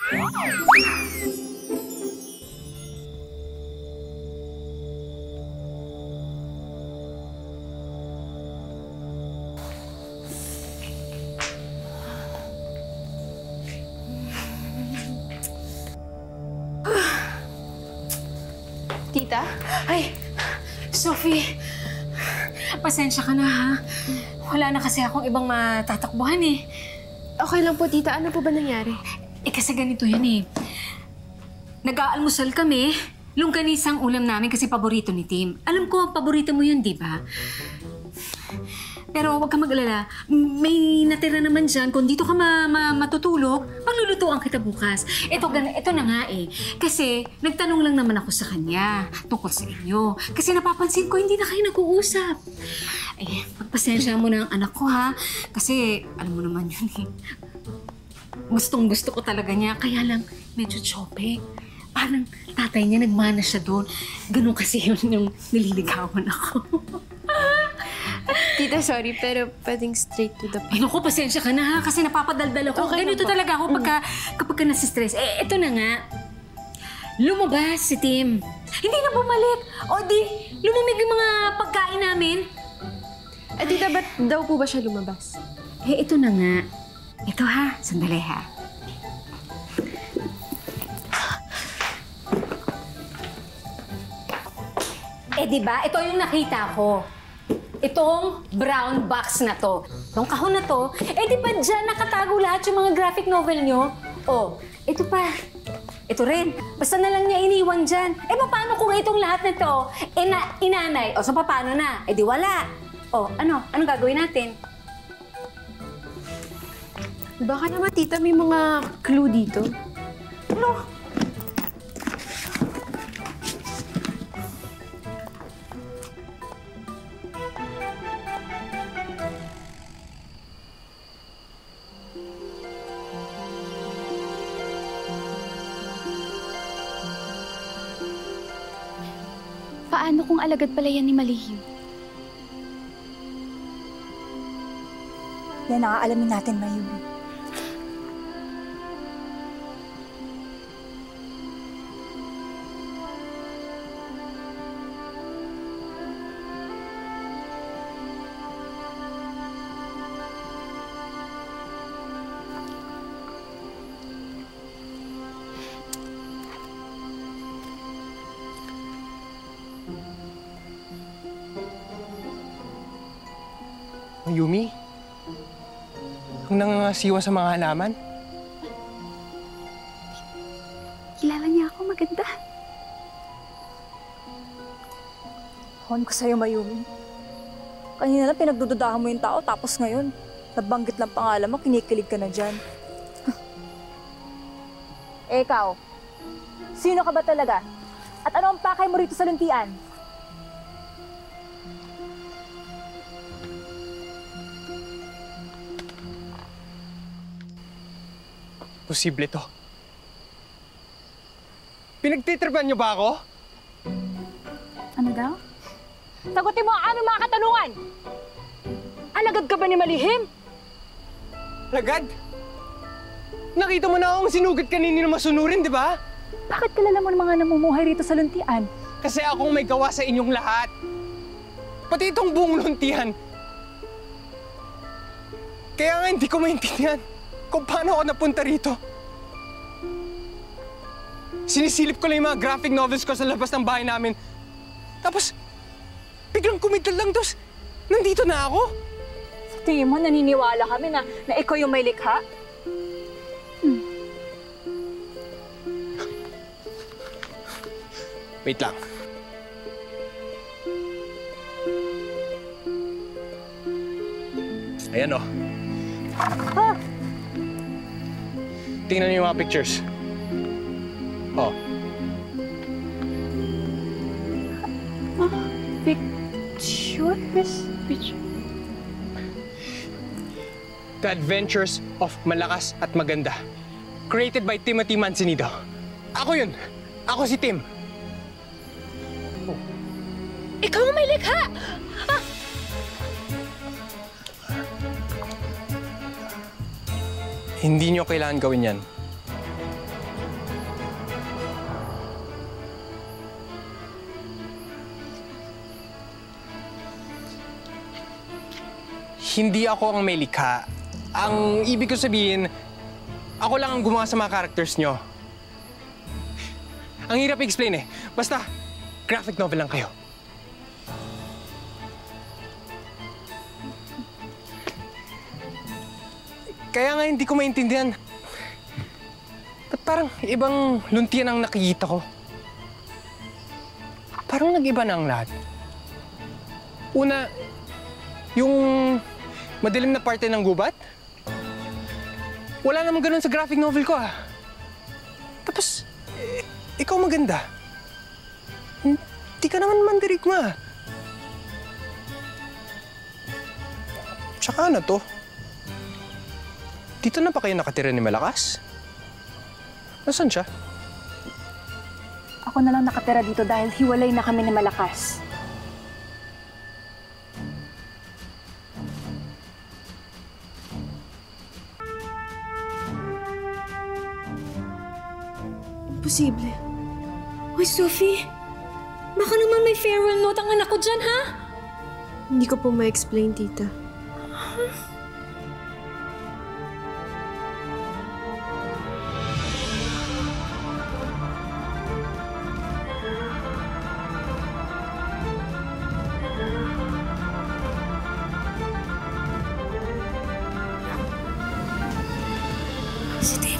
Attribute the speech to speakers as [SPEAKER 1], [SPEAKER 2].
[SPEAKER 1] Tita? Ay, Sophie. Pasensya ka na, ha? Wala na kasi akong ibang matatakbuhan, eh.
[SPEAKER 2] Okay lang po, tita. Ano po ba nangyari?
[SPEAKER 1] Eh, kasi ganito yan, eh. Nag-aalmusal kami. Longganisang ulam namin kasi paborito ni Tim. Alam ko, paborito mo yun, di ba? Pero huwag ka mag-alala. May natira naman dyan. Kung dito ka matutulog, maglulutuan kita bukas. Ito na nga eh. Kasi nagtanong lang naman ako sa kanya tungkol sa inyo. Kasi napapansin ko hindi na kayo nag-uusap. Eh, pagpasensya mo na ang anak ko ha. Kasi alam mo naman yun eh. Gustong-gusto ko talaga niya. Kaya lang medyo chope. Parang tatay niya nagmana siya doon. Ganun kasi yun yung nililigawan ako.
[SPEAKER 2] Tita, sorry, pero pwedeng straight to the point.
[SPEAKER 1] Ay, naku, pasensya ka na ha, kasi napapadaldal ako.
[SPEAKER 2] Okay,
[SPEAKER 1] ganito talaga ako kapag ka nasistress. Eh, ito na nga. Lumabas si Tim. Hindi na bumalik. O di, lumamig yung mga pagkain namin.
[SPEAKER 2] Eh, tita, ba't daw po ba siya lumabas?
[SPEAKER 1] Eh, ito na nga. Ito ha, sandali ha. Eh, di ba? Ito yung nakita ko. Itong brown box na to. Itong kahon na to, eh di ba dyan nakatago lahat yung mga graphic novel nyo? Oh, ito pa. Ito rin. Basta na lang niya iniwan dyan. Eh, paano kung itong lahat na to, inanay? O, so paano na? Eh, di wala. O, anong gagawin natin?
[SPEAKER 2] Baka naman, tita, may mga clue dito.
[SPEAKER 1] Ano?
[SPEAKER 3] Paano kung alagad pala yan ni Malihim?
[SPEAKER 4] Yan ang aalamin natin, Mayumi.
[SPEAKER 5] Mayumi? Ang nangangasiwa sa mga halaman?
[SPEAKER 3] Kilala niya ako, maganda.
[SPEAKER 4] Hon ko sa'yo, Mayumi. Kanina lang pinagdududahan mo yung tao, tapos ngayon, nabanggit lang pangalan mo, kinikilig ka na dyan. Eh, ikaw, sino ka ba talaga? At ano ang pakay mo rito sa luntian?
[SPEAKER 5] Posible to. Pinagtitripan niyo ba ako?
[SPEAKER 3] Ano daw?
[SPEAKER 4] Sagutin mo ang aming mga katanungan! Alagad ka ba ni Malihim?
[SPEAKER 5] Lagad? Nakita mo na akong sinugat kanini na masunurin, di ba?
[SPEAKER 4] Bakit kilala mo ng mga namumuhay rito sa luntian?
[SPEAKER 5] Kasi akong may gawa sa inyong lahat. Pati itong buong luntian. Kaya nga hindi ko maintindihan kung paano ako napunta rito. Sinisilip ko lang yung mga graphic novels ko sa labas ng bahay namin. Tapos, biglang kumidlal lang, tapos nandito na ako.
[SPEAKER 4] Sa tingin mo, naniniwala kami na ikaw yung may likha?
[SPEAKER 5] Wait lang. Ayan o.
[SPEAKER 4] Ha?
[SPEAKER 5] Tingnan niyo yung mga pictures. Oh.
[SPEAKER 4] Picture?
[SPEAKER 5] The Adventures of Malakas at Maganda. Created by Timothy Manzanito. Ako yun. Ako si Tim.
[SPEAKER 4] Oh. Ikaw ang may likha! Ah!
[SPEAKER 5] Hindi niyo kailangan gawin yan. hindi ako ang may likha. Ang ibig ko sabihin, ako lang ang gumawa sa mga characters nyo. Ang hirap i-explain eh. Basta, graphic novel lang kayo. Kaya nga hindi ko maintindihan. Ba't parang ibang luntian ang nakikita ko? Parang nag-iba na ang lahat. Una, yung madilim na parte ng gubat. Wala namang ganun sa graphic novel ko ah. Tapos, ikaw maganda. Hindi ka naman mandirigma. Tsaka ano to? Dito na pa kayo nakatira ni Malakas? Nasaan siya?
[SPEAKER 3] Ako na lang nakatira dito dahil hiwalay na kami ni Malakas.
[SPEAKER 2] Imposible.
[SPEAKER 1] Uy, Sophie! Baka naman may farewell note ang anak ko dyan, ha?
[SPEAKER 2] Hindi ko po ma-explain, tita.
[SPEAKER 1] Si Teo.